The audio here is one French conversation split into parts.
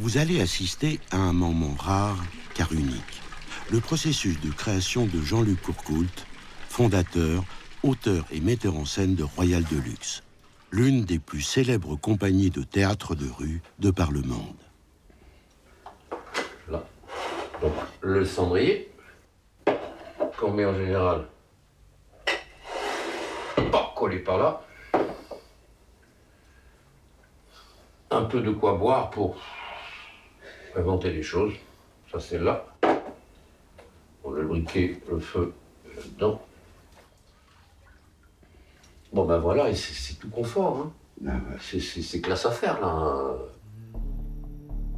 Vous allez assister à un moment rare car unique. Le processus de création de Jean-Luc Courcoult, fondateur, auteur et metteur en scène de Royal Deluxe, l'une des plus célèbres compagnies de théâtre de rue de par le monde. Là. Donc, le cendrier, qu'on met en général pas collé par là. Un peu de quoi boire pour inventer des choses. Ça, c'est là. On a le briquet, le feu, là-dedans. Bon, ben voilà, et c'est tout confort. Hein. C'est classe à faire, là.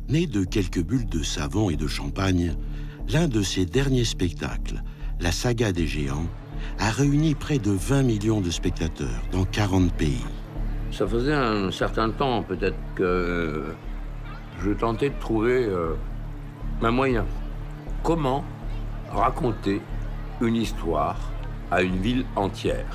Né de quelques bulles de savon et de champagne, l'un de ses derniers spectacles, la saga des géants, a réuni près de 20 millions de spectateurs dans 40 pays. Ça faisait un certain temps, peut-être, que je tentais de trouver un moyen. Comment raconter une histoire à une ville entière ?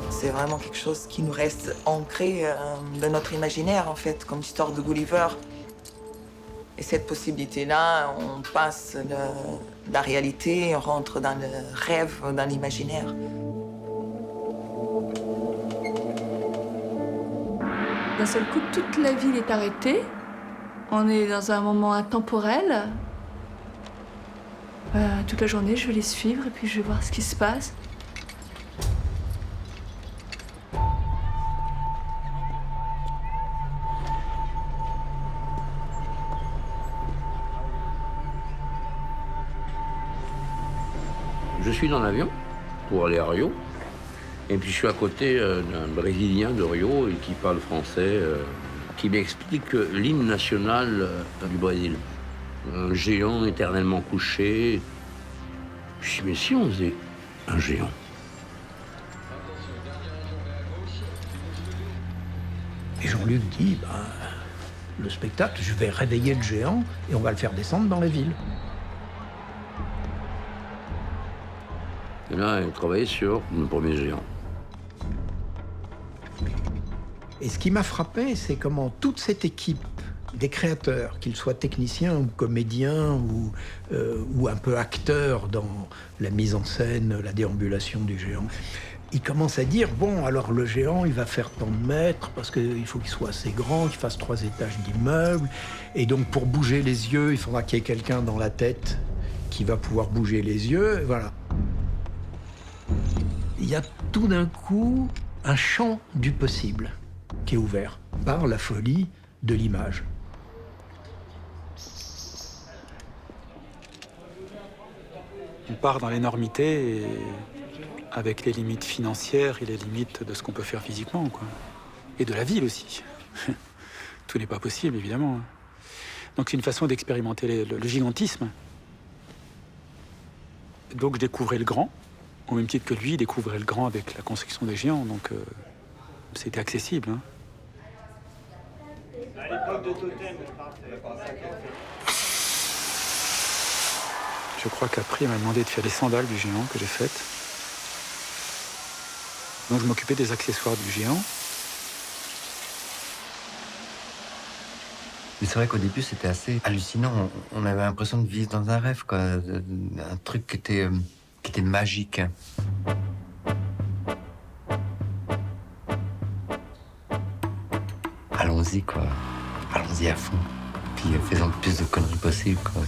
C'est vraiment quelque chose qui nous reste ancré dans notre imaginaire, en fait, comme l'histoire de Gulliver. Et cette possibilité-là, on passe de la réalité, on rentre dans le rêve, dans l'imaginaire. D'un seul coup, toute la ville est arrêtée. On est dans un moment intemporel. Toute la journée, je vais les suivre et puis je vais voir ce qui se passe. Je suis dans l'avion pour aller à Rio. Et puis je suis à côté d'un Brésilien de Rio et qui parle français, qui m'explique l'hymne national du Brésil. Un géant éternellement couché. Je dis, mais si on faisait un géant? Et Jean-Luc dit, le spectacle, je vais réveiller le géant et on va le faire descendre dans la ville. Et là, il travaillait sur le premier géant. Et ce qui m'a frappé, c'est comment toute cette équipe des créateurs, qu'ils soient techniciens ou comédiens ou un peu acteurs dans la mise en scène, la déambulation du géant, ils commencent à dire, bon, alors le géant, il va faire tant de mètres parce qu'il faut qu'il soit assez grand, qu'il fasse 3 étages d'immeuble. Et donc, pour bouger les yeux, il faudra qu'il y ait quelqu'un dans la tête qui va pouvoir bouger les yeux. Et voilà. Il y a tout d'un coup un champ du possible qui est ouvert par la folie de l'image. On part dans l'énormité et avec les limites financières et les limites de ce qu'on peut faire physiquement, quoi. Et de la ville aussi. Tout n'est pas possible, évidemment. Donc c'est une façon d'expérimenter le gigantisme. Donc je découvrais le grand, au même titre que lui, il découvrait le grand avec la construction des géants, donc c'était accessible. Hein. À l'époque de Totem, je crois qu'après, il m'a demandé de faire les sandales du géant que j'ai faites. Donc je m'occupais des accessoires du géant. Mais c'est vrai qu'au début, c'était assez hallucinant. On avait l'impression de vivre dans un rêve, quoi. Un truc qui était magique. Allons-y, quoi. Allons-y à fond. Puis faisons le plus de conneries possible, quoi.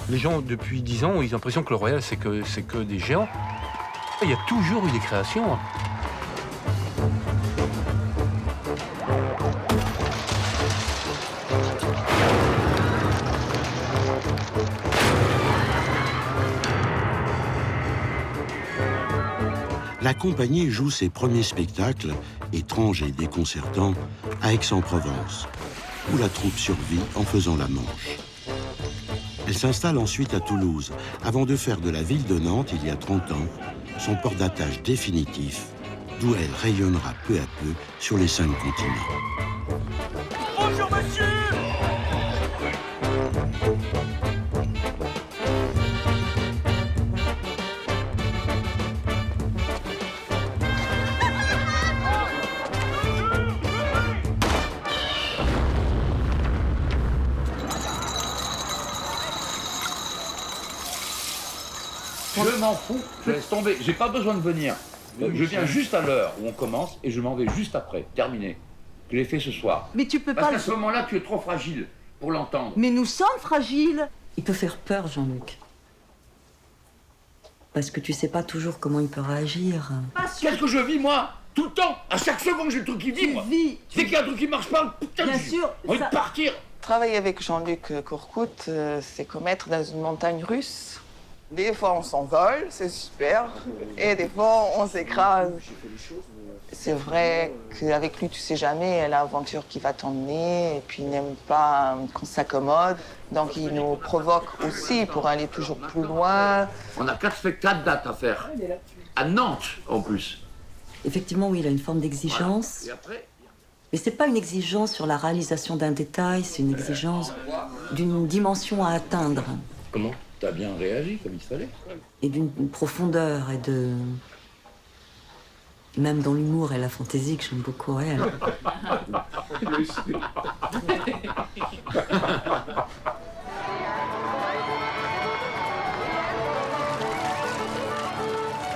Les gens, depuis 10 ans, ont eu l'impression que le Royal, c'est que des géants. Il y a toujours eu des créations. la compagnie joue ses premiers spectacles, étranges et déconcertants, à Aix-en-Provence, où la troupe survit en faisant la Manche. Elle s'installe ensuite à Toulouse, avant de faire de la ville de Nantes, il y a 30 ans, son port d'attache définitif, d'où elle rayonnera peu à peu sur les 5 continents. Bonjour monsieur! Je m'en fous, je laisse tomber, j'ai pas besoin de venir. Je viens juste à l'heure où on commence et je m'en vais juste après, terminé. Je l'ai fait ce soir. Mais tu peux Parce pas... qu'à ce moment-là, tu es trop fragile pour l'entendre. Mais nous sommes fragiles. Il peut faire peur, Jean-Luc. Parce que tu sais pas toujours comment il peut réagir. Qu'est-ce que je vis, moi? Tout le temps, à chaque seconde, j'ai le truc qui vit, moi. Dès qu'il y a un truc qui marche pas, putain, Bien j'ai sûr, envie de partir. Travailler avec Jean-Luc Courcoult, c'est comme être dans une montagne russe. Des fois, on s'envole, c'est super, et des fois, on s'écrase. C'est vrai qu'avec lui, tu sais jamais l'aventure qui va t'emmener, et puis il n'aime pas qu'on s'accommode. Donc, il nous provoque aussi pour aller toujours plus loin. On a 4 spectacles dates à faire. À Nantes, en plus. Effectivement, oui, il a une forme d'exigence. Voilà. Et après... Mais c'est pas une exigence sur la réalisation d'un détail, c'est une exigence d'une dimension à atteindre. Comment? T'as bien réagi comme il fallait. Et d'une profondeur et de... Même dans l'humour et la fantaisie que j'aime beaucoup elle.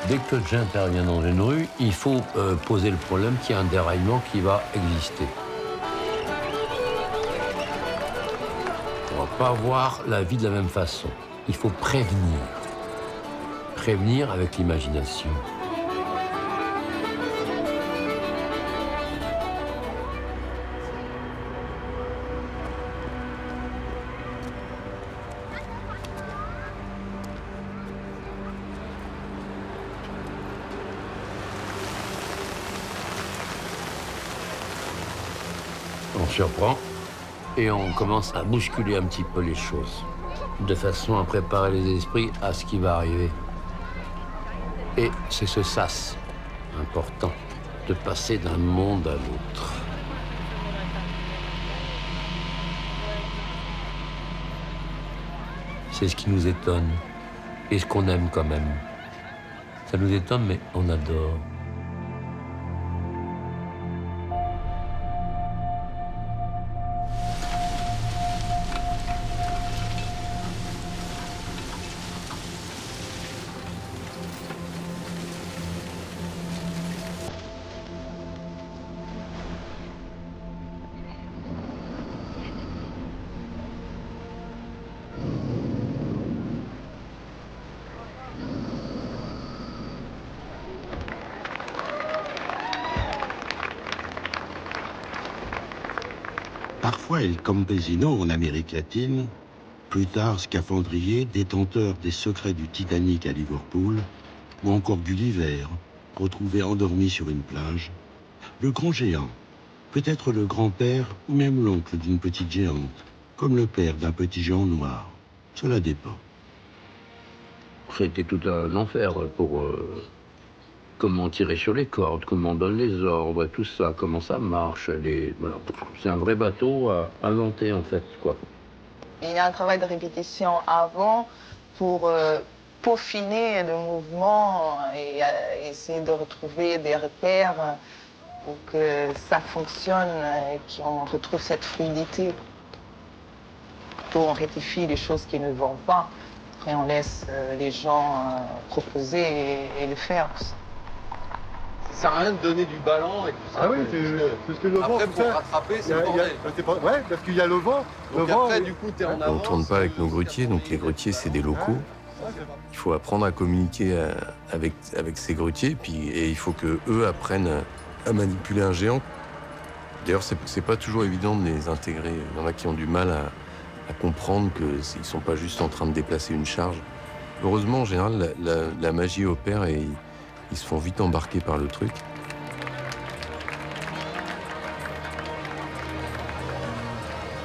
Dès que j'interviens dans une rue, il faut poser le problème qu'il y a un déraillement qui va exister. On va pas voir la vie de la même façon. Il faut prévenir. Prévenir avec l'imagination. On surprend et on commence à bousculer un petit peu les choses, de façon à préparer les esprits à ce qui va arriver. Et c'est ce sas important, de passer d'un monde à l'autre. C'est ce qui nous étonne et ce qu'on aime quand même. Ça nous étonne, mais on adore. Parfois El Campesino en Amérique latine, plus tard scaphandrier, détenteur des secrets du Titanic à Liverpool, ou encore Gulliver, retrouvé endormi sur une plage, le grand géant, peut-être le grand-père ou même l'oncle d'une petite géante, comme le père d'un petit géant noir. Cela dépend. C'était tout un enfer pour comment tirer sur les cordes, comment on donne les ordres, tout ça, comment ça marche. Voilà. C'est un vrai bateau à inventer, en fait, quoi. Il y a un travail de répétition avant pour peaufiner le mouvement et essayer de retrouver des repères pour que ça fonctionne et qu'on retrouve cette fluidité. On rectifie les choses qui ne vont pas. Après, on laisse les gens proposer et le faire. Ça sert à rien de donner du ballon et tout ça. Ah oui, c'est ce que le vent après, pour rattraper, c'est le bordel. Ouais, parce qu'il y a le vent. Donc après, du coup, t'es en avance. On ne tourne pas avec nos grutiers, donc les grutiers, c'est des locaux. Il faut apprendre à communiquer avec ces grutiers, et il faut qu'eux apprennent à manipuler un géant. D'ailleurs, c'est pas toujours évident de les intégrer. Il y en a qui ont du mal à comprendre qu'ils ne sont pas juste en train de déplacer une charge. Heureusement, en général, la magie opère et Ils se font vite embarquer par le truc.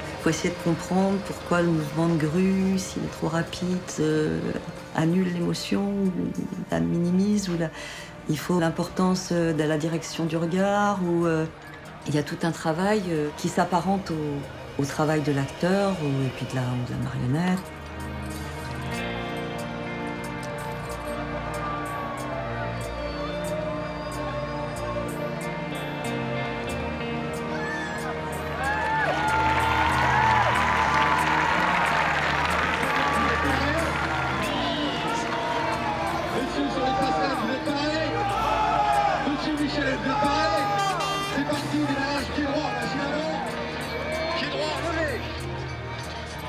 Il faut essayer de comprendre pourquoi le mouvement de grue, s'il est trop rapide, annule l'émotion, ou la minimise. Il faut l'importance de la direction du regard. Il y a tout un travail qui s'apparente au travail de l'acteur et puis de la marionnette.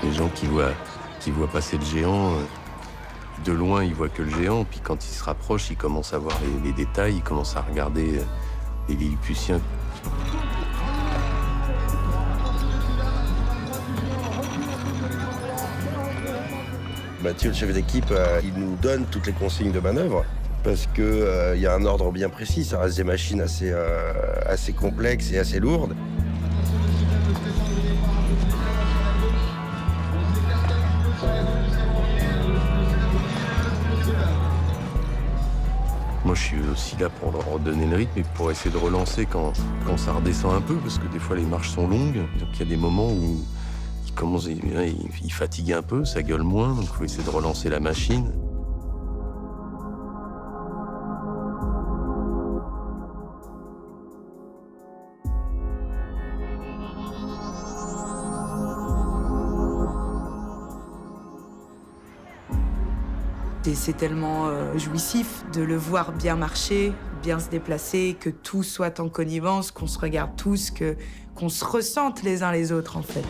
Les gens qui voient passer le géant, de loin, ils voient que le géant, puis quand ils se rapprochent, ils commencent à voir les détails, ils commencent à regarder les Lilliputiens. Mathieu, le chef d'équipe, il nous donne toutes les consignes de manœuvre parce qu'il y a un ordre bien précis. Ça reste des machines assez complexes et assez lourdes. Moi, je suis aussi là pour leur redonner le rythme et pour essayer de relancer quand ça redescend un peu, parce que des fois, les marches sont longues. Donc, il y a des moments où ils fatiguent un peu, ça gueule moins, donc il faut essayer de relancer la machine. C'est tellement jouissif de le voir bien marcher, bien se déplacer, que tout soit en connivence, qu'on se regarde tous, qu'on se ressente les uns les autres, en fait.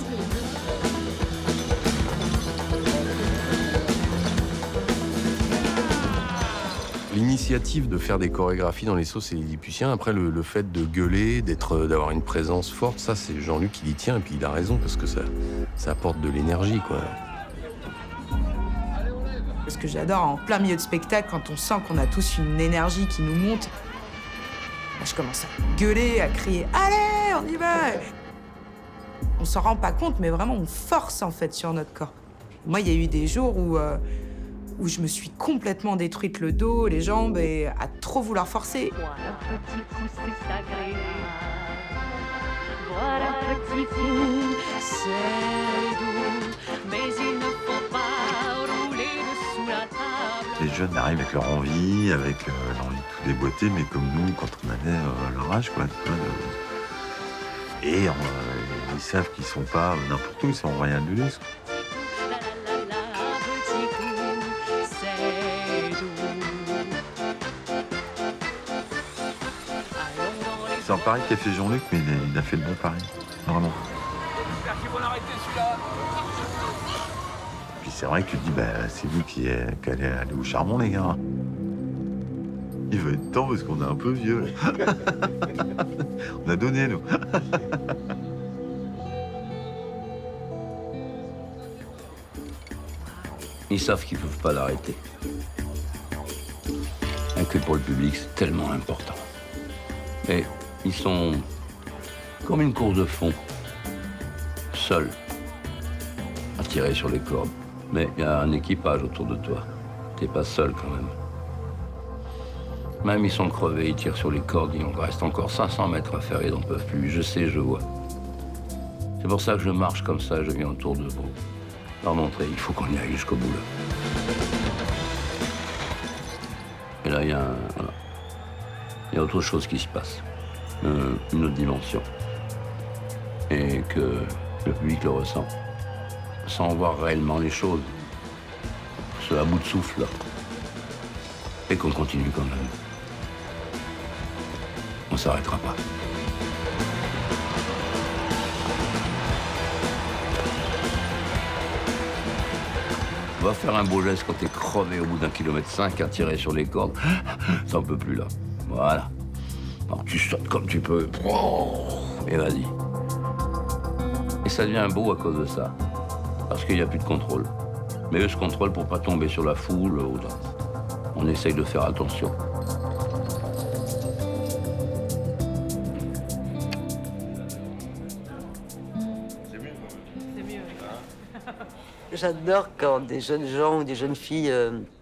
L'initiative de faire des chorégraphies dans les sauts, c'est les Lilliputiens. Après, le fait de gueuler, d'avoir une présence forte, ça, c'est Jean-Luc qui y tient, et puis il a raison, parce que ça apporte de l'énergie, quoi. Ce que j'adore en plein milieu de spectacle, quand on sent qu'on a tous une énergie qui nous monte, je commence à gueuler, à crier « Allez, on y va !» On s'en rend pas compte, mais vraiment, on force en fait sur notre corps. Moi, il y a eu des jours où je me suis complètement détruite le dos, les jambes, et à trop vouloir forcer. Les jeunes arrivent avec leur envie, avec l'envie de tout déboîter, mais comme nous, quand on avait leur âge, quoi. Et ils savent qu'ils sont pas n'importe où, ils sont Royal de Luxe. C'est un pari qu'a fait Jean-Luc, mais il a fait le bon pari, vraiment. J'espère qu'ils vont l'arrêter celui-là. Puis c'est vrai que tu te dis, c'est vous qui allez aller au charbon, les gars. Il va être temps parce qu'on est un peu vieux. On a donné, nous. Ils savent qu'ils ne peuvent pas l'arrêter. Et que pour le public, c'est tellement important. Et ils sont comme une course de fond, seuls, à tirer sur les cordes. Mais il y a un équipage autour de toi. T'es pas seul quand même. Même ils sont crevés, ils tirent sur les cordes, il en reste encore 500 mètres à faire, ils n'en peuvent plus. Je sais, je vois. C'est pour ça que je marche comme ça, je viens autour de vous. Leur montrer, il faut qu'on y aille jusqu'au bout là. Et là, il y a autre chose qui se passe. Une autre dimension. Et que le public le ressent. Sans voir réellement les choses. Ce à bout de souffle là. Et qu'on continue quand même. On s'arrêtera pas. Va faire un beau geste quand t'es crevé au bout d'1,5 km à tirer sur les cordes. Ça en peut plus là. Voilà. Alors tu sautes comme tu peux. Et vas-y. Et ça devient beau à cause de ça. Parce qu'il n'y a plus de contrôle. Mais eux se contrôlent pour pas tomber sur la foule. On essaye de faire attention. J'adore quand des jeunes gens ou des jeunes filles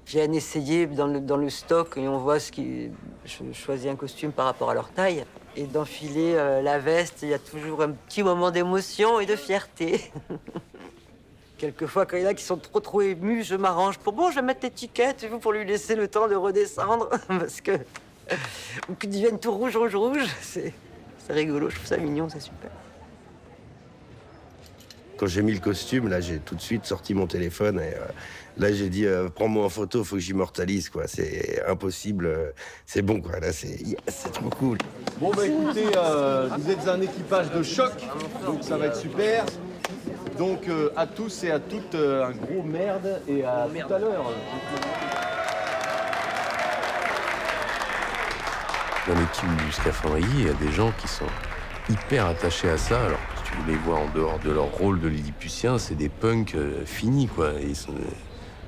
viennent essayer dans le stock et on voit je choisis un costume par rapport à leur taille. Et d'enfiler la veste, il y a toujours un petit moment d'émotion et de fierté. Quelquefois, quand il y en a qui sont trop émus, je m'arrange pour je vais mettre l'étiquette pour lui laisser le temps de redescendre. Parce que. Ou qu'ils deviennent tout rouge. C'est rigolo, je trouve ça mignon, c'est super. Quand j'ai mis le costume, là, j'ai tout de suite sorti mon téléphone et là, j'ai dit prends-moi en photo, faut que j'immortalise, quoi. C'est impossible, c'est bon, quoi. Là, c'est trop cool. Bon, bah écoutez, vous êtes un équipage de choc, donc ça va être super. Donc, à tous et à toutes, un gros merde et à tout à l'heure. Dans l'équipe du Scaphandrier, il y a des gens qui sont hyper attachés à ça. Alors, si tu les vois en dehors de leur rôle de Lilliputien, c'est des punks finis, quoi.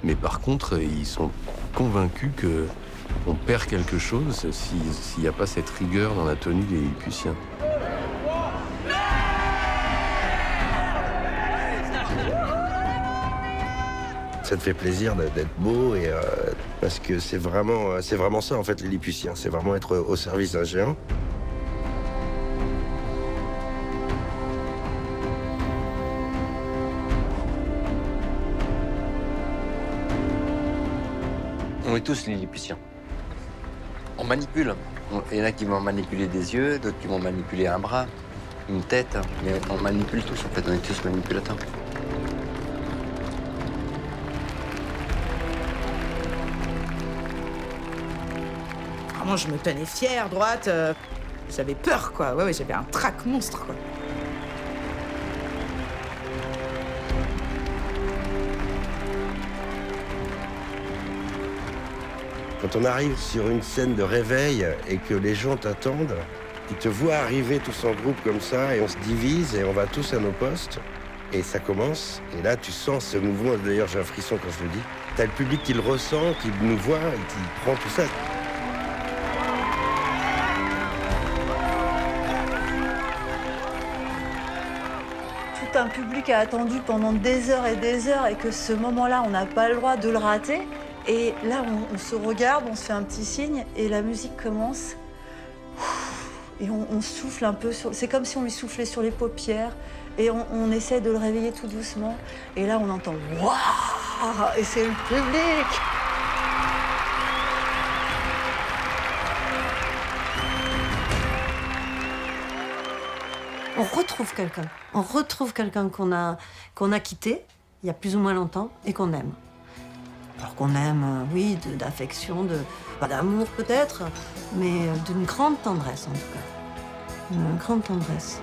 Mais par contre, ils sont convaincus qu'on perd quelque chose s'il n'y a pas cette rigueur dans la tenue des Lilliputiens. Ça te fait plaisir d'être beau et parce que c'est vraiment ça, en fait, les Lilliputiens. C'est vraiment être au service d'un géant. On est tous Lilliputiens. On manipule. Il y en a qui vont manipuler des yeux, d'autres qui vont manipuler un bras, une tête. Mais on manipule tous, en fait. On est tous manipulateurs. Vraiment, je me tenais fière, droite. J'avais peur, quoi. Ouais, j'avais un trac monstre, quoi. Quand on arrive sur une scène de réveil et que les gens t'attendent, ils te voient arriver tous en groupe comme ça et on se divise et on va tous à nos postes et ça commence. Et là, tu sens ce mouvement. D'ailleurs, j'ai un frisson quand je le dis. T'as le public qui le ressent, qui nous voit et qui prend tout ça. Tout un public a attendu pendant des heures et que ce moment-là, on n'a pas le droit de le rater. Et là, on se regarde, on se fait un petit signe et la musique commence. Et on souffle un peu. C'est comme si on lui soufflait sur les paupières. Et on essaie de le réveiller tout doucement. Et là, on entend « Waouh !» Et c'est le public. On retrouve quelqu'un. On retrouve quelqu'un qu'on a quitté il y a plus ou moins longtemps et qu'on aime. Alors qu'on aime, oui, d'affection, pas d'amour peut-être, mais d'une grande tendresse en tout cas. Une grande tendresse.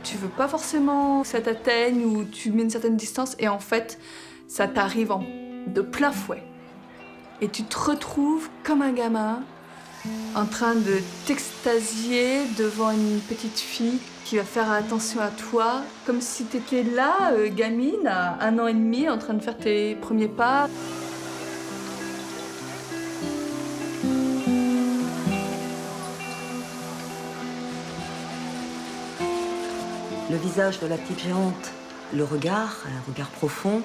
Tu veux pas forcément que ça t'atteigne ou tu mets une certaine distance et en fait, ça t'arrive de plein fouet. Et tu te retrouves comme un gamin en train de t'extasier devant une petite fille qui va faire attention à toi, comme si tu étais là, gamine, à 1 an et demi, en train de faire tes premiers pas. Le visage de la petite géante, le regard, un regard profond.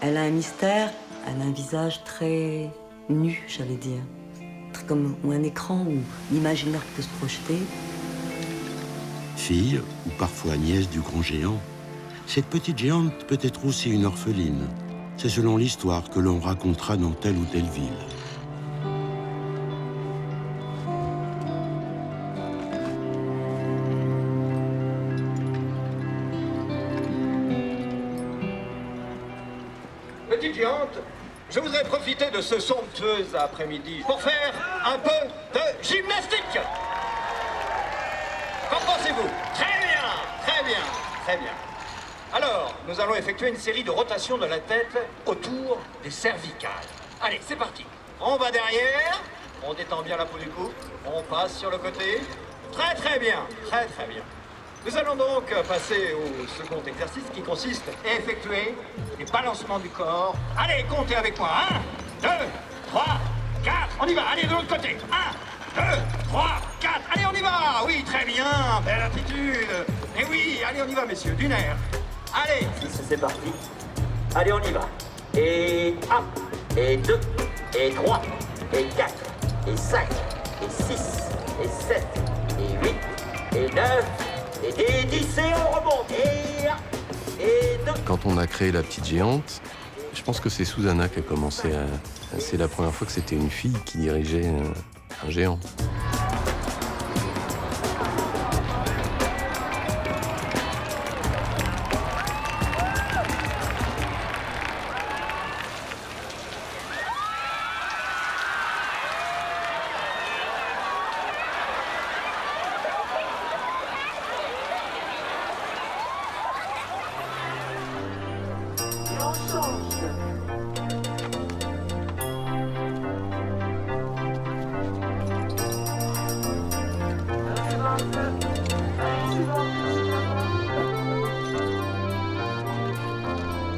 Elle a un mystère, elle a un visage très nu, j'allais dire. Très comme un écran où l'imaginaire peut se projeter. Fille, ou parfois nièce du grand géant, cette petite géante peut être aussi une orpheline. C'est selon l'histoire que l'on racontera dans telle ou telle ville. Petite géante, je voudrais profiter de ce somptueux après-midi pour faire un peu de gymnastique. Qu'en pensez-vous? Très bien, très bien, très bien. Alors, nous allons effectuer une série de rotations de la tête autour des cervicales. Allez, c'est parti. On va derrière, on détend bien la peau du cou, on passe sur le côté. Très très bien, très très bien. Nous allons donc passer au second exercice qui consiste à effectuer des balancements du corps. Allez, comptez avec moi. 1, 2, 3, 4. On y va, allez de l'autre côté. 1, 2, 3, 4. Allez, on y va. Oui, très bien. Belle attitude. Et oui, allez, on y va, messieurs. D'une air. Allez. C'est parti. Allez, on y va. Et 1, et 2, et 3, et 4, et 5, et 6, et 7, et 8, et 9, et 10, et on remonte. Et 1, et 2. Quand on a créé La Petite Géante, je pense que c'est Susanna qui a commencé à... C'est la première fois que c'était une fille qui dirigeait un géant.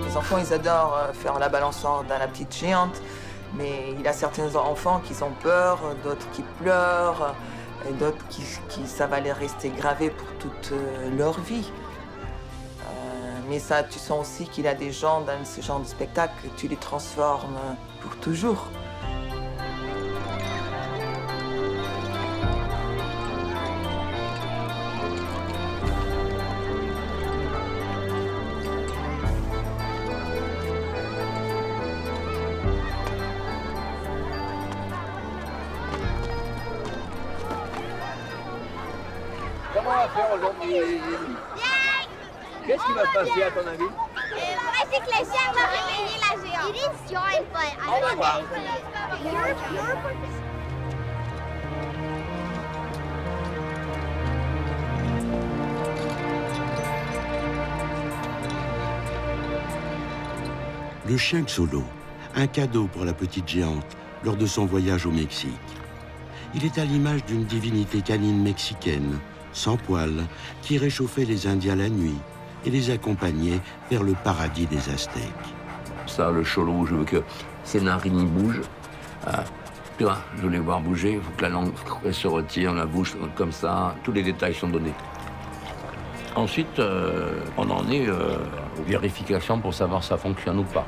Les enfants, ils adorent faire la balançoire dans La Petite Géante, mais il y a certains enfants qui ont peur, d'autres qui pleurent, et d'autres qui ça va les rester gravé pour toute leur vie. Mais ça, tu sens aussi qu'il y a des gens dans ce genre de spectacle que tu les transformes pour toujours. Comment on va faire aujourd'hui? Qu'est-ce qui va se passer à ton avis? Moi, c'est que les chiens vont réveiller la géante. It is joint, but I On va voir. Le chien Xolo, un cadeau pour la petite géante lors de son voyage au Mexique. Il est à l'image d'une divinité canine mexicaine, sans poils, qui réchauffait les Indiens la nuit et les accompagnait vers le paradis des Aztèques. Ça, le Xolo, je veux que ses narines y bougent. Tu vois, je veux les voir bouger, il faut que la langue elle se retire, la bouche comme ça, tous les détails sont donnés. Ensuite, on en est aux vérifications pour savoir si ça fonctionne ou pas.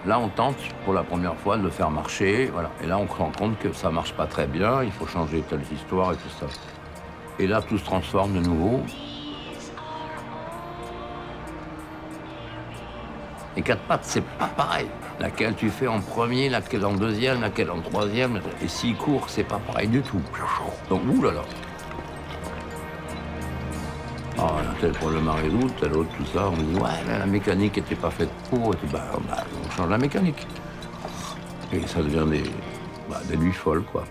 Là, on tente pour la première fois de le faire marcher, voilà. Et là, on se rend compte que ça marche pas très bien, il faut changer telle histoire et tout ça. Et là, tout se transforme de nouveau. Les quatre pattes, c'est pas pareil. Laquelle tu fais en premier, laquelle en deuxième, laquelle en troisième. Et s'il court, c'est pas pareil du tout. Donc, oulala. Ah, tel pour le Marédou, tel autre, tout ça. On me dit, ouais, la mécanique n'était pas faite pour. Et puis, on change la mécanique. Et ça devient des nuits folles, quoi.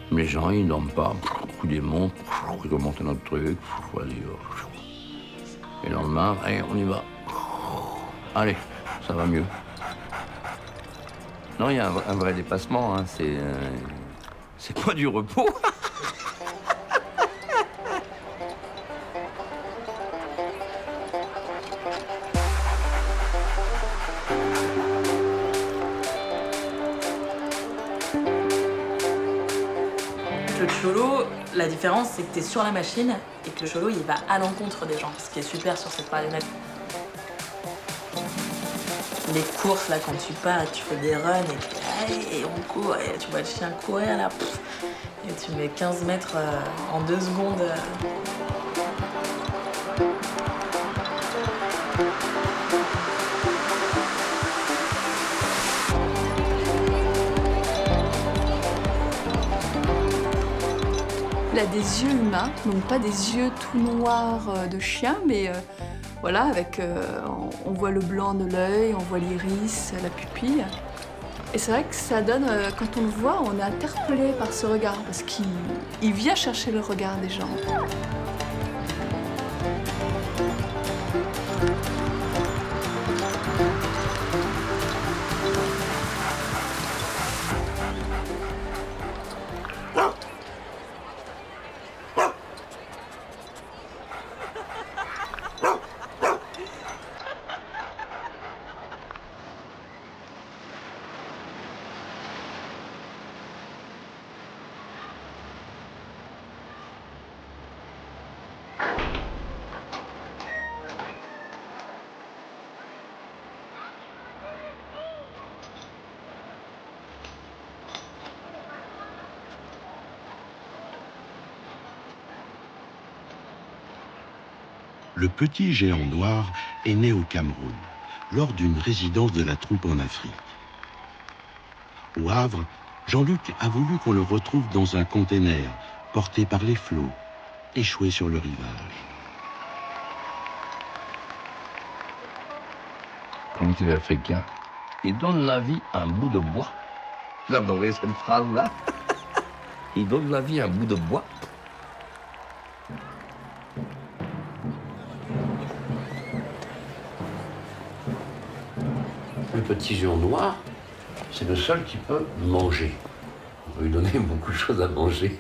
Les gens, ils dorment pas. Coup des montres, ils remontent un autre truc. Et le lendemain, allez, on y va. Allez, ça va mieux. Non, il y a un vrai dépassement, hein. C'est pas du repos. Le Xolo, la différence, c'est que tu es sur la machine et que le Xolo, il va à l'encontre des gens, ce qui est super sur cette marionnette. Les courses, là, quand tu pars et tu fais des runs et on court, et tu vois le chien courir, là, et tu mets 15 mètres en 2 secondes. Il a des yeux humains, donc pas des yeux tout noirs de chien, mais voilà, avec, on voit le blanc de l'œil, on voit l'iris, la pupille. Et c'est vrai que ça donne, quand on le voit, on est interpellé par ce regard, parce qu'il vient chercher le regard des gens. Le petit géant noir est né au Cameroun, lors d'une résidence de la troupe en Afrique. Au Havre, Jean-Luc a voulu qu'on le retrouve dans un container, porté par les flots, échoué sur le rivage. Comme les Africains, ils donnent la vie à un bout de bois. J'adorais cette phrase-là. Ils donnent la vie à un bout de bois. Le petit géant noir, c'est le seul qui peut manger. On peut lui donner beaucoup de choses à manger.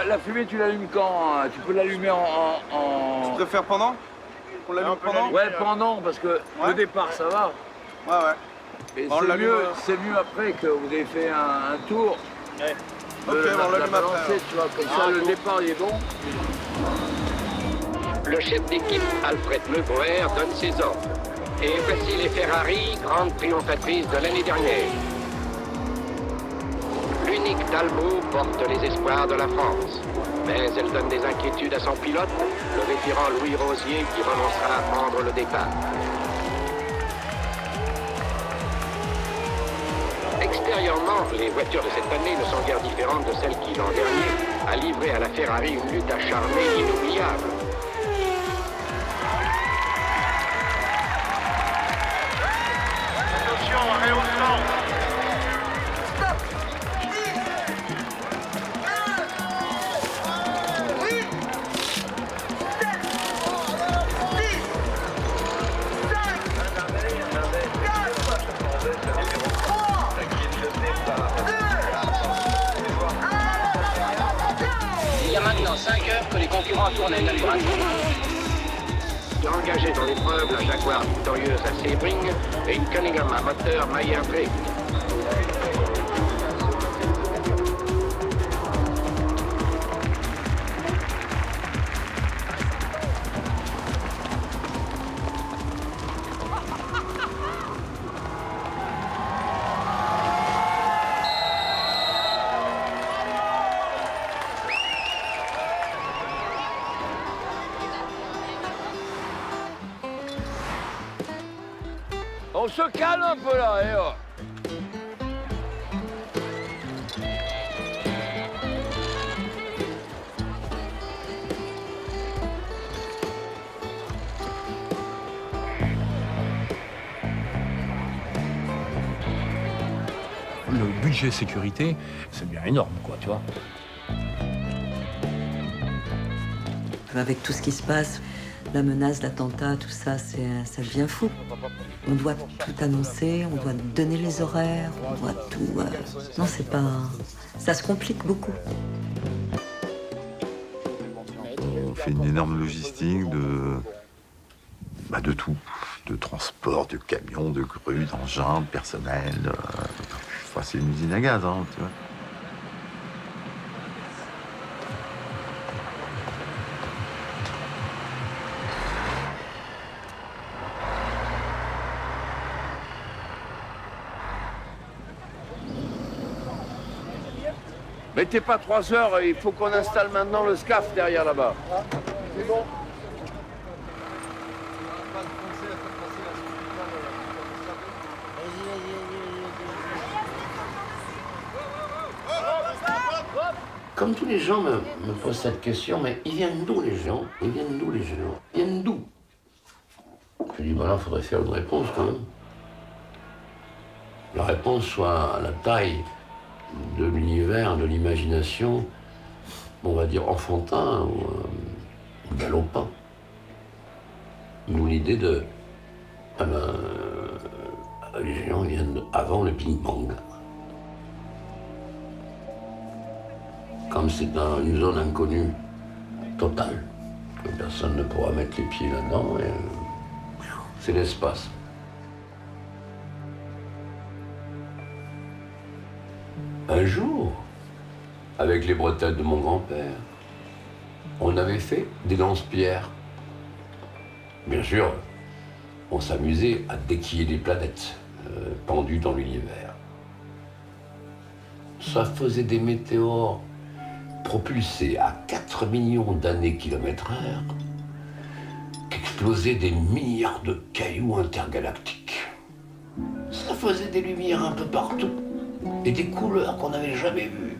La fumée, tu l'allumes quand? Tu peux l'allumer en... Tu préfères pendant? On l'allume pendant? Ouais, pendant, parce que le départ, ça va. Ouais, ouais. Et On c'est mieux après que vous avez fait un tour. Ouais. Ok, on l'allume après. Tu vois, comme ça, le départ, il est bon. Le chef d'équipe, Alfred Meubauer, donne ses ordres. Et voici les Ferrari, grande triomphatrice de l'année dernière. L'unique Talbot porte les espoirs de la France. Mais elle donne des inquiétudes à son pilote, le vétéran Louis Rosier, qui renoncera à prendre le départ. Extérieurement, les voitures de cette année ne sont guère différentes de celles qui, l'an dernier, a livré à la Ferrari une lutte acharnée inoubliable. Attention, réhaussement. Il y a maintenant 5 heures que les concurrents tournaient à droite. Engagé dans l'épreuve, la Jaguar victorieuse à Sebring et une Cunningham à moteur Mayer Drake. On se calme un peu là, eh oh. Le budget sécurité, c'est bien énorme, quoi, tu vois. Avec tout ce qui se passe, la menace, l'attentat, tout ça, ça devient fou. On doit tout annoncer, on doit donner les horaires, on doit tout... Non, c'est pas... Ça se complique beaucoup. On fait une énorme logistique de tout. De transport, de camions, de grues, d'engins, de personnel. Enfin, c'est une usine à gaz, hein, tu vois. Mettez pas 3 heures, il faut qu'on installe maintenant le SCAF derrière là-bas. C'est bon. Comme tous les gens me posent cette question, mais ils viennent d'où les géants? Ils viennent d'où les géants? Ils viennent d'où? Je dis, ben là, il faudrait faire une réponse quand même. La réponse soit à la taille de l'univers, de l'imagination, on va dire enfantin ou galopin. D'où l'idée de... les géants viennent avant le Big Bang. Comme c'est une zone inconnue totale, que personne ne pourra mettre les pieds là-dedans, c'est l'espace. Un jour, avec les bretelles de mon grand-père, on avait fait des lance-pierres. Bien sûr, on s'amusait à déquiller des planètes pendues dans l'univers. Ça faisait des météores propulsés à 4 millions d'années-kilomètres-heure qui explosaient des milliards de cailloux intergalactiques. Ça faisait des lumières un peu partout et des couleurs qu'on n'avait jamais vues.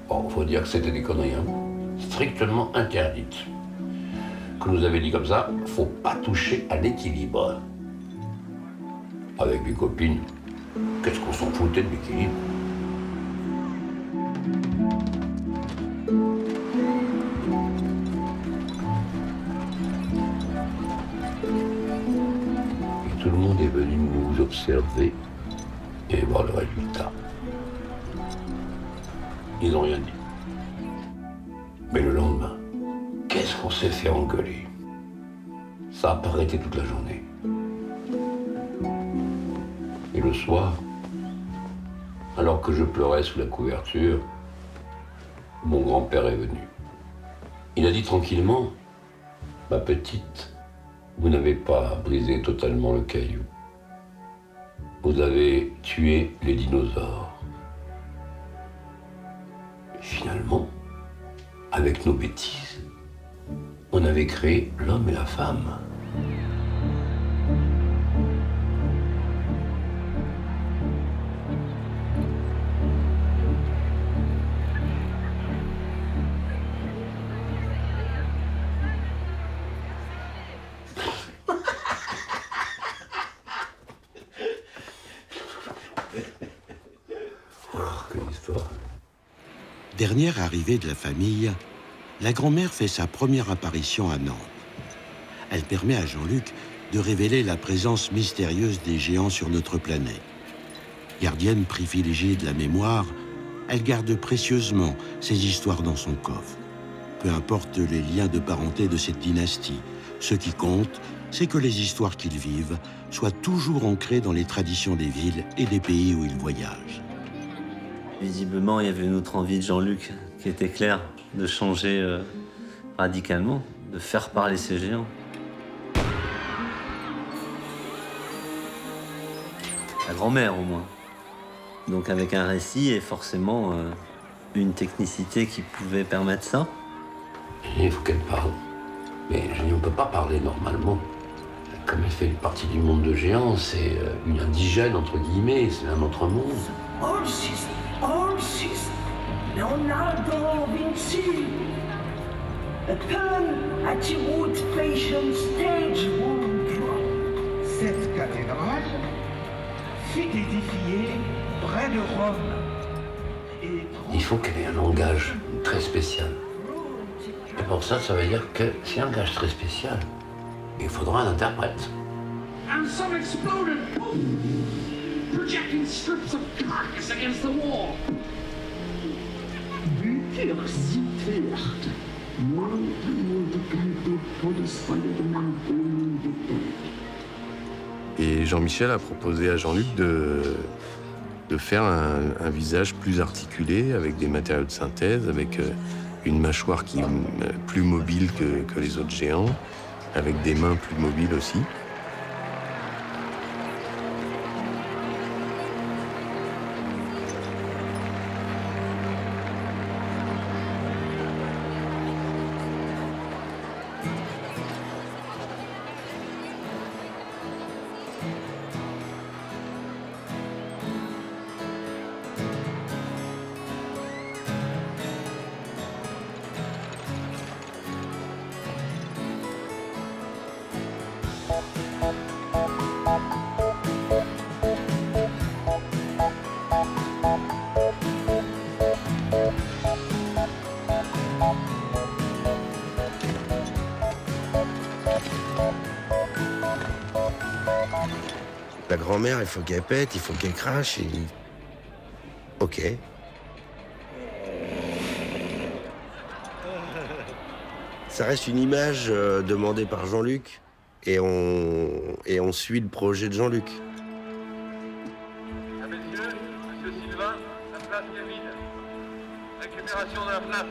Bon, faut dire que c'était des conneries, hein, strictement interdites. Qu'on nous avait dit comme ça, faut pas toucher à l'équilibre. Avec mes copines, qu'est-ce qu'on s'en foutait de l'équilibre? Et tout le monde est venu nous observer et voir le résultat. Ils n'ont rien dit. Mais le lendemain, qu'est-ce qu'on s'est fait engueuler? Ça a pas arrêté toute la journée. Et le soir, alors que je pleurais sous la couverture, mon grand-père est venu. Il a dit tranquillement, « Ma petite, vous n'avez pas brisé totalement le caillou. Vous avez tué les dinosaures. Et finalement, avec nos bêtises, on avait créé l'homme et la femme. » Dernière arrivée de la famille, la grand-mère fait sa première apparition à Nantes. Elle permet à Jean-Luc de révéler la présence mystérieuse des géants sur notre planète. Gardienne privilégiée de la mémoire, elle garde précieusement ces histoires dans son coffre. Peu importe les liens de parenté de cette dynastie, ce qui compte, c'est que les histoires qu'ils vivent soient toujours ancrées dans les traditions des villes et des pays où ils voyagent. Visiblement, il y avait une autre envie de Jean-Luc qui était claire, de changer radicalement, de faire parler ces géants. La grand-mère, au moins. Donc avec un récit et forcément une technicité qui pouvait permettre ça. Il faut qu'elle parle. Mais je ne peux pas parler normalement. Comme elle fait partie du monde de géants, c'est une indigène, entre guillemets, c'est un autre monde. Orsis, Leonardo Vinci, a turn at the Fashion Stage One. Cette cathédrale fut édifiée près de Rome. Il faut qu'elle ait un langage très spécial. Et pour ça, ça veut dire que c'est un langage très spécial. Il faudra un interprète. And some exploded, projecting strips of carcass against the wall. Et Jean-Michel a proposé à Jean-Luc de faire un visage plus articulé, avec des matériaux de synthèse, avec une mâchoire qui est plus mobile que les autres géants, avec des mains plus mobiles aussi. grand-mère, il faut qu'elle pète, il faut qu'elle crache. Et... Ok. Ça reste une image demandée par Jean-Luc et on suit le projet de Jean-Luc. Messieurs, monsieur Sylvain, la place est vide. Récupération de la flasque.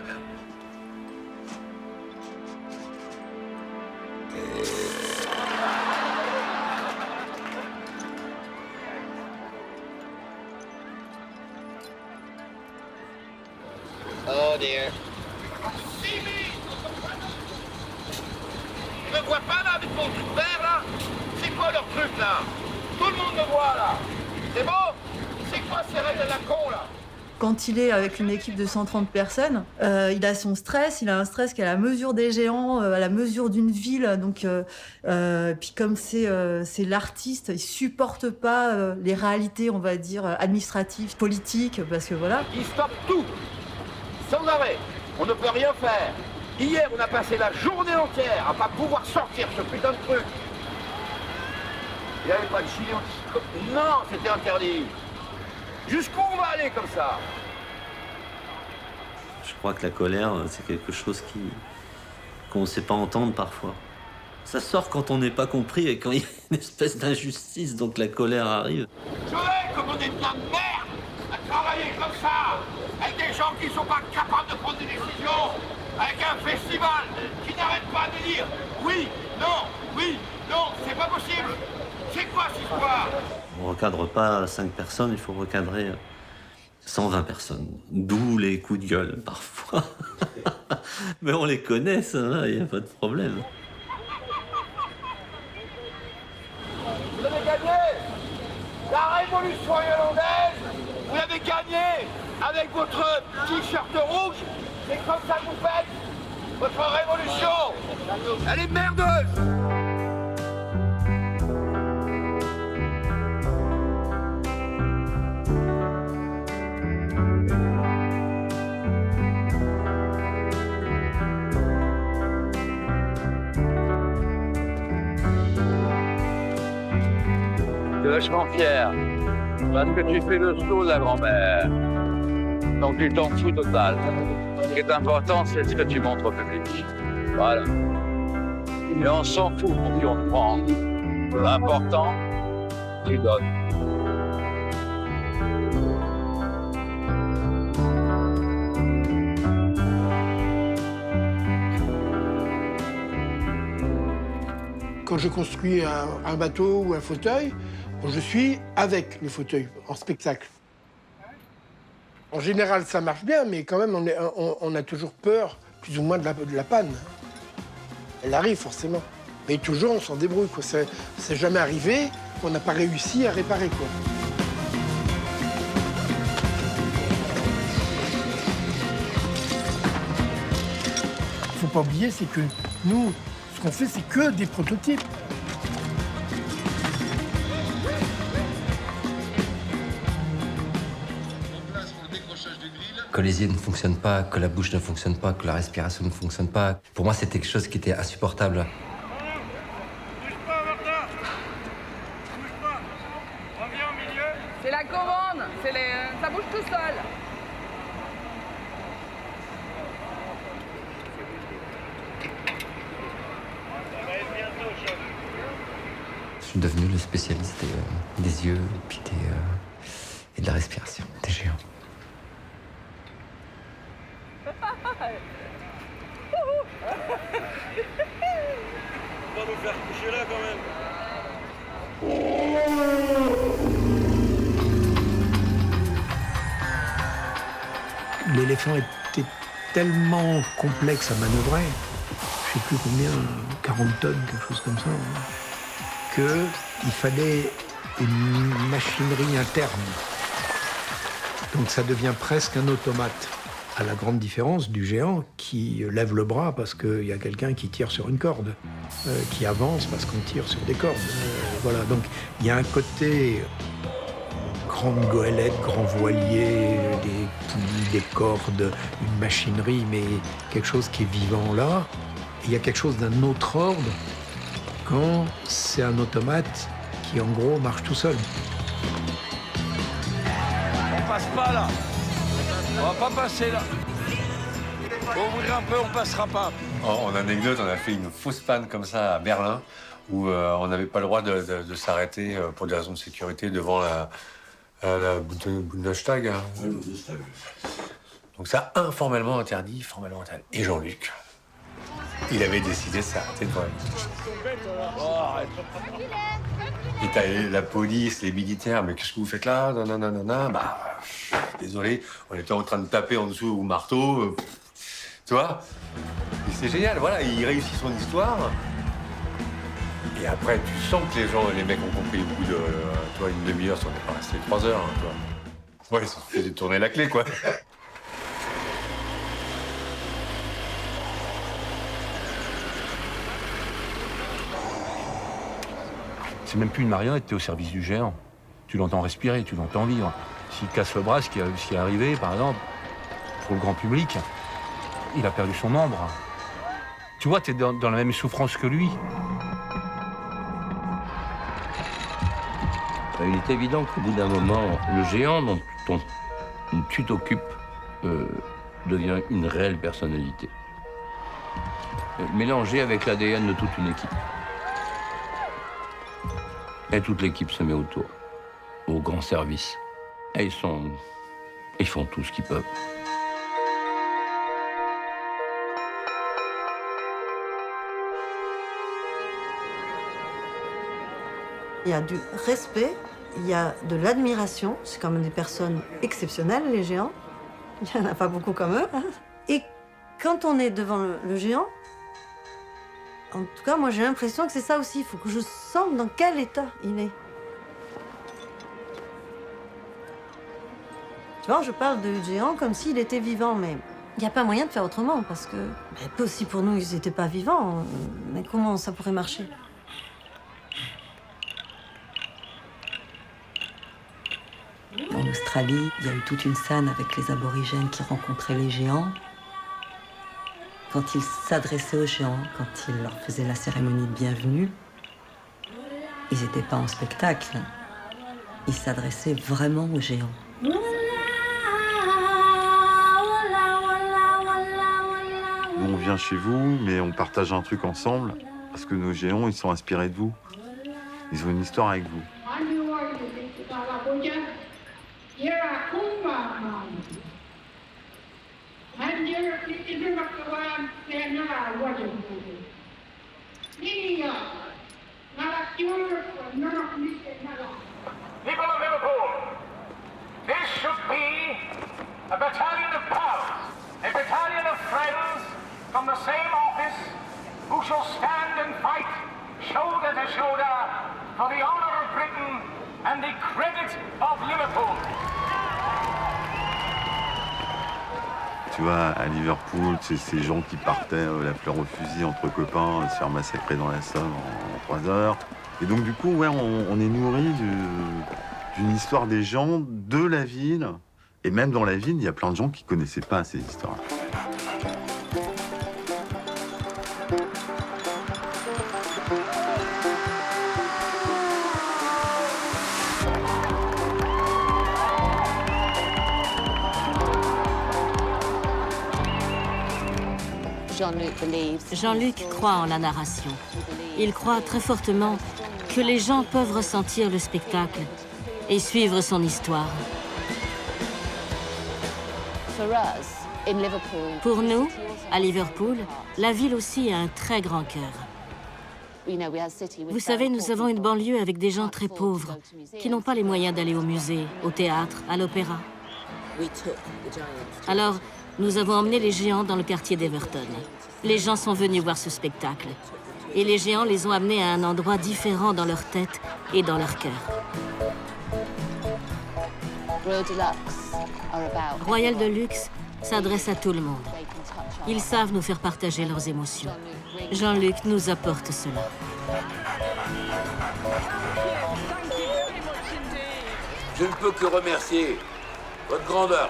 Oh dear. Tu me vois pas là avec mon truc vert là? C'est quoi leur truc là? Tout le monde me voit là. C'est bon? C'est quoi ces règles de la con là? Quand il est avec une équipe de 130 personnes, il a son stress, il a un stress qui est à la mesure des géants, à la mesure d'une ville. Donc, puis comme c'est l'artiste, il supporte pas les réalités, on va dire, administratives, politiques, parce que voilà. Ils stoppent tout. Sans arrêt. On ne peut rien faire. Hier, on a passé la journée entière à pas pouvoir sortir ce putain de truc. Il n'y avait pas de gilet anti... Non, c'était interdit. Jusqu'où on va aller comme ça? Je crois que la colère, c'est quelque chose qu'on ne sait pas entendre parfois. Ça sort quand on n'est pas compris et quand il y a une espèce d'injustice, donc la colère arrive. Je vais comme on est de la merde à travailler comme ça, avec des gens qui ne sont pas capables de prendre des décisions, avec un festival qui n'arrête pas de dire oui, non, c'est pas possible. C'est quoi cette histoire? On ne recadre pas 5 personnes, il faut recadrer 120 personnes. D'où les coups de gueule, parfois. Mais on les connaît, ça va, il n'y a pas de problème. Vous avez gagné la révolution irlandaise. Vous l'avez gagné avec votre t-shirt rouge. C'est comme ça que vous faites votre révolution. Elle est merdeuse. Je suis vachement fier, parce que tu fais le saut de la grand-mère. Donc tu t'en fous total. Ce qui est important, c'est ce que tu montres au public. Voilà. Et on s'en fout pour qui on te prend. L'important, tu donnes. Quand je construis un bateau ou un fauteuil, je suis avec le fauteuil, en spectacle. En général, ça marche bien, mais quand même, on a toujours peur, plus ou moins, de la panne. Elle arrive, forcément. Mais toujours, on s'en débrouille, quoi. C'est jamais arrivé qu'on n'a pas réussi à réparer, quoi. Faut pas oublier, c'est que nous, ce qu'on fait, c'est que des prototypes. Que les yeux ne fonctionnent pas, que la bouche ne fonctionne pas, que la respiration ne fonctionne pas. Pour moi, c'était quelque chose qui était insupportable. C'est la commande, ça bouge tout seul. Je suis devenu le spécialiste des yeux et puis et de la respiration, des géants. On va nous faire coucher là quand même. L'éléphant était tellement complexe à manœuvrer, je sais plus combien, 40 tonnes, quelque chose comme ça, qu'il fallait une machinerie interne. Donc ça devient presque un automate, à la grande différence du géant qui lève le bras parce qu'il y a quelqu'un qui tire sur une corde, qui avance parce qu'on tire sur des cordes. Voilà, donc il y a un côté grande goélette, grand voilier, des poulies, des cordes, une machinerie, mais quelque chose qui est vivant là. Et il y a quelque chose d'un autre ordre quand c'est un automate qui en gros marche tout seul. On passe pas là. On va pas passer là. Faut ouvrir un peu, on passera pas. En anecdote, on a fait une fausse panne comme ça à Berlin, où on n'avait pas le droit de s'arrêter pour des raisons de sécurité devant la Bundestag. Donc ça, informellement interdit, formellement interdit. Et Jean-Luc, il avait décidé de s'arrêter devant la Et t'as la police, les militaires, mais qu'est-ce que vous faites là? Non. Bah, désolé, on était en train de taper en dessous au marteau. Tu vois? Et c'est génial, voilà, il réussit son histoire. Et après, tu sens que les mecs ont compris au bout de, toi, une demi-heure, on n'est pas resté 3 heures, hein, toi. Ouais, ça fait tourner la clé, quoi. C'est même plus une marionnette, t'es au service du géant. Tu l'entends respirer, tu l'entends vivre. S'il casse le bras, ce qui est arrivé, par exemple, pour le grand public, il a perdu son membre. Tu vois, t'es dans la même souffrance que lui. Il est évident qu'au bout d'un moment, le géant dont tu t'occupes devient une réelle personnalité. Mélangé avec l'ADN de toute une équipe. Et toute l'équipe se met autour, au grand service. Et ils font tout ce qu'ils peuvent. Il y a du respect, il y a de l'admiration. C'est quand même des personnes exceptionnelles, les géants. Il n'y en a pas beaucoup comme eux. Et quand on est devant le géant, en tout cas, moi j'ai l'impression que c'est ça aussi. Il faut que je sente dans quel état il est. Tu vois, je parle de géant comme s'il était vivant, mais il n'y a pas moyen de faire autrement parce que, si pour nous ils n'étaient pas vivants, mais comment ça pourrait marcher? En Australie, il y a eu toute une scène avec les aborigènes qui rencontraient les géants. Quand ils s'adressaient aux géants, quand ils leur faisaient la cérémonie de bienvenue, ils n'étaient pas en spectacle. Ils s'adressaient vraiment aux géants. Nous, on vient chez vous, mais on partage un truc ensemble, parce que nos géants, ils sont inspirés de vous. Ils ont une histoire avec vous. People of Liverpool, this should be a battalion of pals, a battalion of friends from the same office who shall stand and fight shoulder to shoulder for the honor of Britain and the credit of Liverpool. Tu vois, à Liverpool, c'est ces gens qui partaient la fleur au fusil entre copains, se faire massacrer dans la Somme en 3 heures. Et donc du coup, ouais, on est nourri d'une histoire des gens, de la ville. Et même dans la ville, il y a plein de gens qui connaissaient pas ces histoires. Jean-Luc croit en la narration. Il croit très fortement que les gens peuvent ressentir le spectacle et suivre son histoire. Pour nous, à Liverpool, la ville aussi a un très grand cœur. Vous savez, nous avons une banlieue avec des gens très pauvres qui n'ont pas les moyens d'aller au musée, au théâtre, à l'opéra. Alors, nous avons emmené les géants dans le quartier d'Everton. Les gens sont venus voir ce spectacle. Et les géants les ont amenés à un endroit différent dans leur tête et dans leur cœur. Royal Deluxe s'adresse à tout le monde. Ils savent nous faire partager leurs émotions. Jean-Luc nous apporte cela. Je ne peux que remercier votre grandeur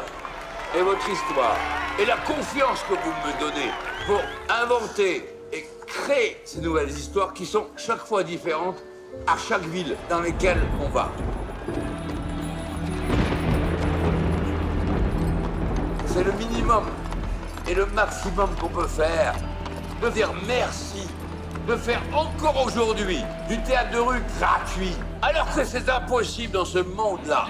et votre histoire et la confiance que vous me donnez pour inventer et créer ces nouvelles histoires qui sont chaque fois différentes à chaque ville dans laquelle on va. C'est le minimum et le maximum qu'on peut faire, de dire merci, de faire encore aujourd'hui du théâtre de rue gratuit, alors que c'est impossible dans ce monde-là.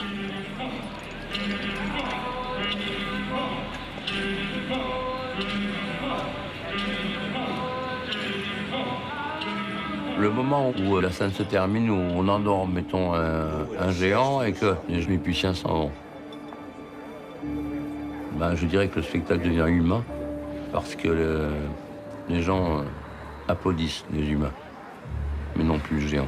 Le moment où la scène se termine, où on endort, mettons, un géant et que les musiciens s'en vont, ben, je dirais que le spectacle devient humain parce que les gens applaudissent les humains, mais non plus le géant.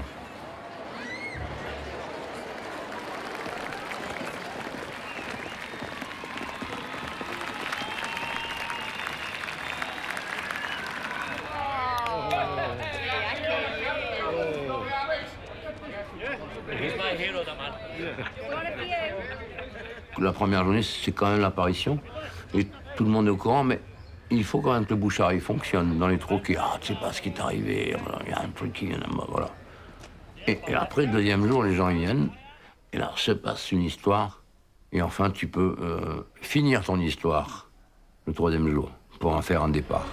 La première journée, c'est quand même l'apparition. Et tout le monde est au courant, mais il faut quand même que le bouche-oreille fonctionne. Dans les troquets, ah, tu sais pas ce qui est arrivé, il y a un truc qui vient, voilà. Et après, le deuxième jour, les gens y viennent, et là, se passe une histoire, et enfin, tu peux finir ton histoire le troisième jour, pour en faire un départ.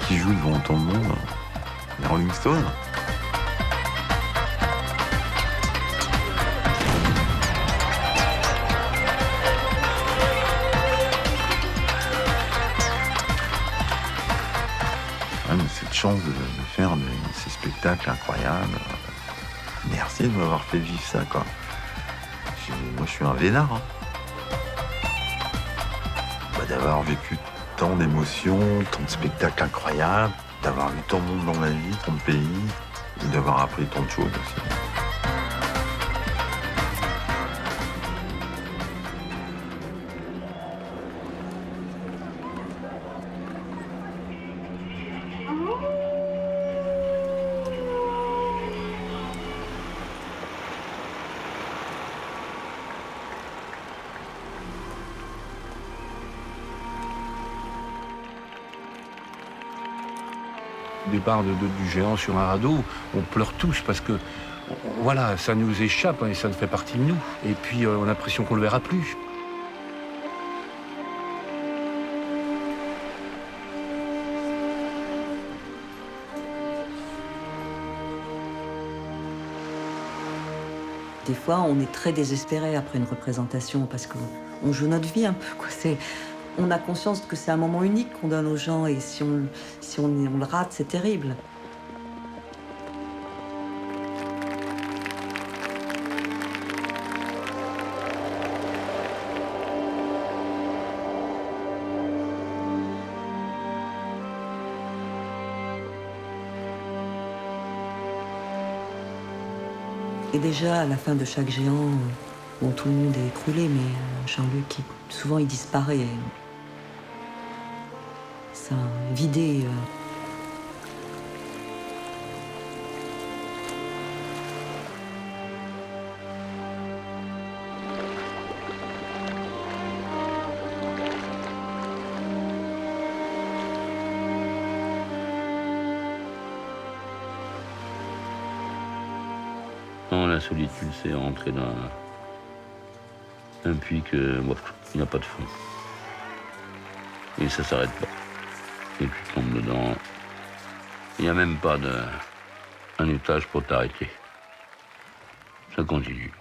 Qui joue devant autant de monde? Les Rolling Stones? Ah, mais cette chance de faire ces spectacles incroyables. Merci de m'avoir fait vivre ça, quoi. Moi, je suis un vénard. Hein. D'avoir vécu tant d'émotions, tant de spectacles incroyables, d'avoir vu tant de monde dans ma vie, tant de pays, et d'avoir appris tant de choses aussi. Le départ du géant sur un radeau, on pleure tous parce que, voilà, ça nous échappe et ça fait partie de nous. Et puis, on a l'impression qu'on ne le verra plus. Des fois, on est très désespéré après une représentation parce qu'on joue notre vie un peu, quoi. On a conscience que c'est un moment unique qu'on donne aux gens et si on le rate, c'est terrible. Et déjà, à la fin de chaque géant, bon, tout le monde est écroulé, mais Jean-Luc, souvent, il disparaît. C'est vidé. Non, la solitude, c'est rentrer dans un puits que, bon, il n'y a pas de fond. Et ça s'arrête pas. Et tu tombes dedans. Il n'y a même pas un étage pour t'arrêter. Ça continue.